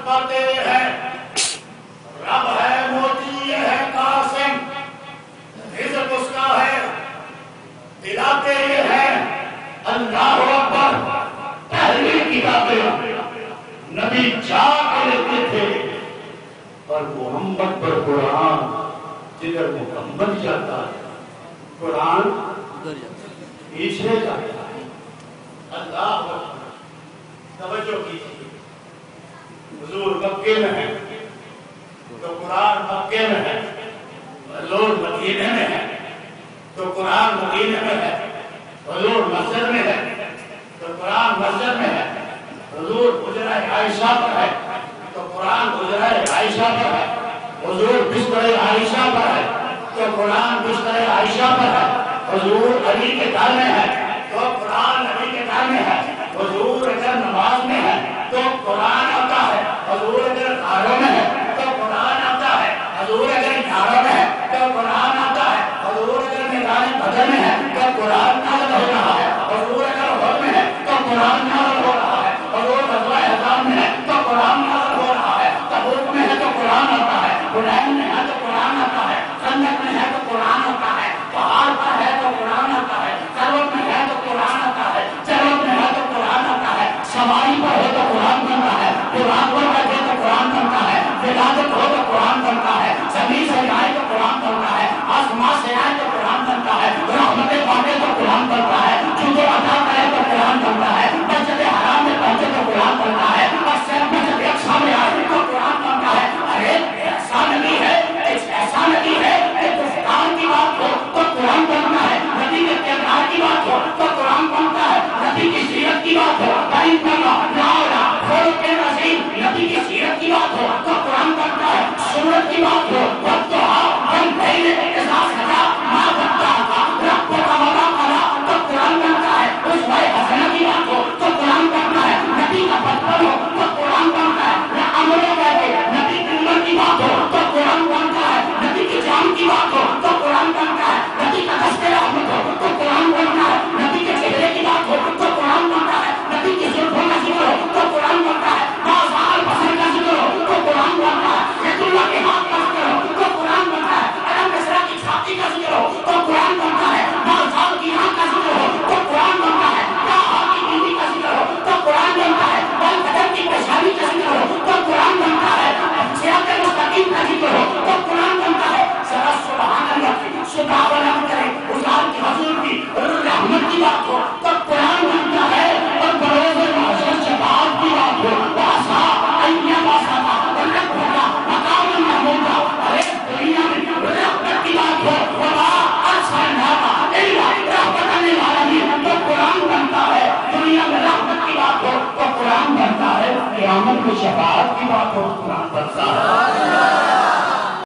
پاتے ہیں رب ہے موتی یہ ہے قاسم رزق اس کا ہے دلاتے یہ ہے اللہ اکبر پہلی کتابیں نبی جا کے لکھتے تھے اور محمد پر قرآن جدھر محمد جاتا ہے قرآن پیچھے جاتا ہے اللہ اکبر توجہ کیجیے حضور مکے میں ہے تو قرآن مکے میں ہے حضور مدینے میں ہے تو قرآن مدینے میں ہے حضور مسجد میں ہے تو قرآن مسجد میں ہے حضور حجرہ عائشہ پر ہے تو قرآن حجرہ عائشہ پر ہے حضور بستر عائشہ پر ہے تو قرآن بستر عائشہ پر ہے حضور علی کے گھر میں ہے تو قرآن علی کے گھر میں ہے حضور اگر نماز میں ہے تو قرآن آتا ہے حضور اگر گھروں میں ہے تو قرآن آتا ہے حضور اگر گھروں میں ہے تو قرآن آتا ہے حضور اگر میدان بدر میں ہے تو قرآن نازل ہو رہا ہے حضور اگر غور میں ہے تو قرآن نازل ہو رہا ہے حضور غزوہ احزاب میں ہے تو قرآن نازل ہو رہا ہے تبوک میں ہے تو قرآن آتا ہے حنین میں ہے تو قرآن آتا ہے خندق میں ہے تو قرآن آتا ہے پہاڑ پر ہے تو قرآن آتا ہے سروت میں ہے تو قرآن آتا ہے چروت میں ہے تو قرآن آتا ہے سواری پر ہو تو قرآن بنتا ہے قرآن پر بیٹھے تو قرآن بنتا ہے ولادت ہو تو قرآن بنتا ہے زمین سے آئے تو قرآن بنتا ہے آسمان سے آئے تو قرآن بنتا ہے رحمتیں پاتے تو قرآن بنتا ہے جو عطا کرے تو قرآن بنتا ہے مسجد حرام میں پہنچے تو قرآن بنتا ہے اور صرف مسجد اقصی میں آئے تو قرآن بنتا ہے ارے ایسا نبی ہے ایسا نبی ہے کہ گفتار کی بات ہو تو قرآن بنتا ہے نبی کے کردار کی بات ہو تو قرآن بنتا ہے نبی کی سیرت کی بات ہو نبی کی سیرت کی بات ہو تو قرآن بنتا ہے سنت کی بات ہو تو قرآن بنتا ہے اس بھائی حسنہ کی بات ہو تو قرآن بنتا ہے نبی کا بچپن ہو تو قرآن بنتا ہے عمروں بیٹھے نبی کی عمر کی بات ہو تو قرآن بنتا ہے نبی کی جان کی بات ہو تو قرآن بنتا ہے نبی کا دست رحمت ہو تو قرآن بنتا ہے نبی کے چہرے کی بات ہو تو قرآن بنتا ہے نبی کی زلفوں کا ذکر ہو تو قرآن بنتا ہے بازار پسند کا ذکر ہو تو قرآن بنتا ہے بیت اللہ کے ہاتھ کا ذکر ہو تو قرآن بنتا ہے ارم مصرا کی چھاتی کا ذکر ہو تو قرآن بنتا ہے مالزال کی آنکھ کا ذکر ہو تو قرآن بنتا ہے راحت کی بیوی کا ذکر ہو تو قرآن بنتا ہے بل بدر کی پیشانی کا ذکر ہو تو قرآن بنتا ہے صراط مستقیم کا ذکر ہو تو قرآن بنتا ہے سبحان اللہ صبح بلند کرے حضور کی حضور کی رحمت کی بات ہو تو قرآن بنتا ہے اور بروز محشر شفاعت کی بات ہو واسا ایام واسا ورنت ہوگا مقام محمودہ ارے دنیا میں رحمت کی بات ہو وما ارسلناک الا رحمۃ للعالمین تو قرآن بنتا ہے دنیا میں رحمت کی بات ہو تو قرآن بنتا ہے قیامت میں شفاعت کی بات ہو قرآن بنتا ہے